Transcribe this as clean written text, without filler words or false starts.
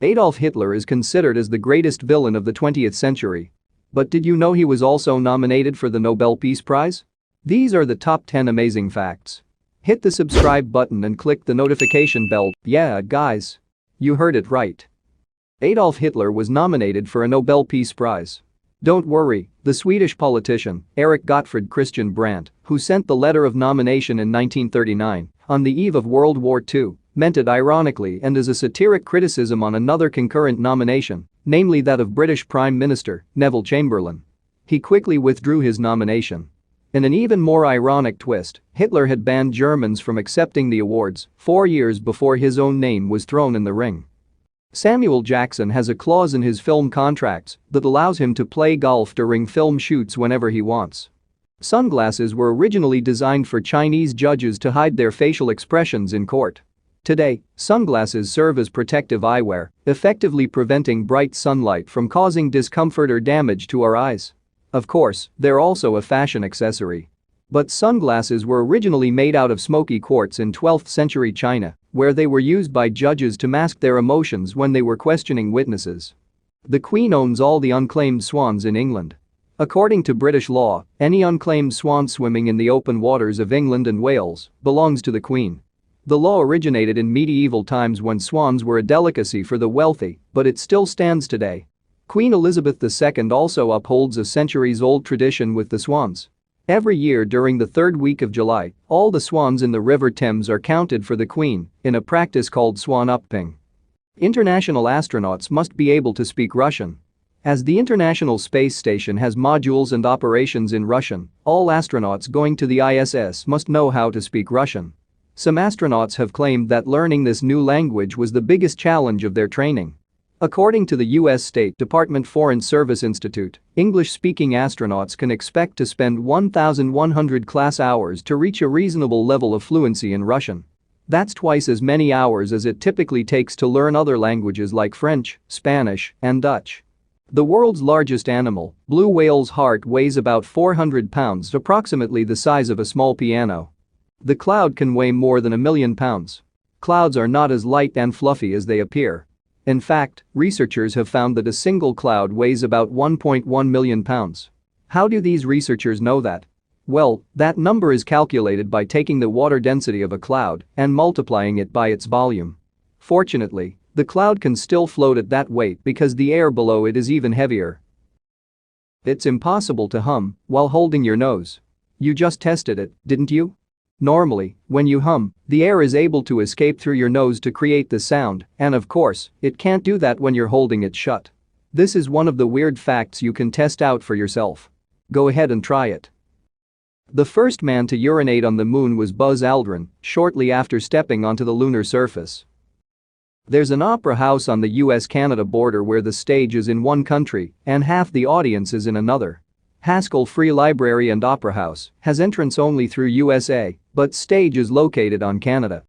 Adolf Hitler is considered as the greatest villain of the 20th century. But did you know he was also nominated for the Nobel Peace Prize? These are the top 10 amazing facts. Hit the subscribe button and click the notification bell. Yeah, guys. You heard it right. Adolf Hitler was nominated for a Nobel Peace Prize. Don't worry, the Swedish politician, Erik Gottfried Christian Brandt, who sent the letter of nomination in 1939, on the eve of World War II, meant it ironically and as a satiric criticism on another concurrent nomination, namely that of British Prime Minister Neville Chamberlain. He quickly withdrew his nomination. In an even more ironic twist, Hitler had banned Germans from accepting the awards 4 years before his own name was thrown in the ring. Samuel Jackson has a clause in his film contracts that allows him to play golf during film shoots whenever he wants. Sunglasses were originally designed for Chinese judges to hide their facial expressions in court. Today, sunglasses serve as protective eyewear, effectively preventing bright sunlight from causing discomfort or damage to our eyes. Of course, they're also a fashion accessory. But sunglasses were originally made out of smoky quartz in 12th century China, where they were used by judges to mask their emotions when they were questioning witnesses. The Queen owns all the unclaimed swans in England. According to British law, any unclaimed swan swimming in the open waters of England and Wales belongs to the Queen. The law originated in medieval times when swans were a delicacy for the wealthy, but it still stands today. Queen Elizabeth II also upholds a centuries-old tradition with the swans. Every year during the third week of July, all the swans in the River Thames are counted for the Queen in a practice called swan upping. International astronauts must be able to speak Russian. As the International Space Station has modules and operations in Russian, all astronauts going to the ISS must know how to speak Russian. Some astronauts have claimed that learning this new language was the biggest challenge of their training. According to the U.S. State Department Foreign Service Institute, English-speaking astronauts can expect to spend 1,100 class hours to reach a reasonable level of fluency in Russian. That's twice as many hours as it typically takes to learn other languages like French, Spanish, and Dutch. The world's largest animal, blue whale's heart weighs about 400 pounds, approximately the size of a small piano. The cloud can weigh more than 1 million pounds. Clouds are not as light and fluffy as they appear. In fact, researchers have found that a single cloud weighs about 1.1 million pounds. How do these researchers know that? Well, that number is calculated by taking the water density of a cloud and multiplying it by its volume. Fortunately, the cloud can still float at that weight because the air below it is even heavier. It's impossible to hum while holding your nose. You just tested it, didn't you? Normally, when you hum, the air is able to escape through your nose to create the sound, and of course, it can't do that when you're holding it shut. This is one of the weird facts you can test out for yourself. Go ahead and try it. The first man to urinate on the moon was Buzz Aldrin, shortly after stepping onto the lunar surface. There's an opera house on the US-Canada border where the stage is in one country and half the audience is in another. Haskell Free Library and Opera House has entrance only through USA, but stage is located on Canada.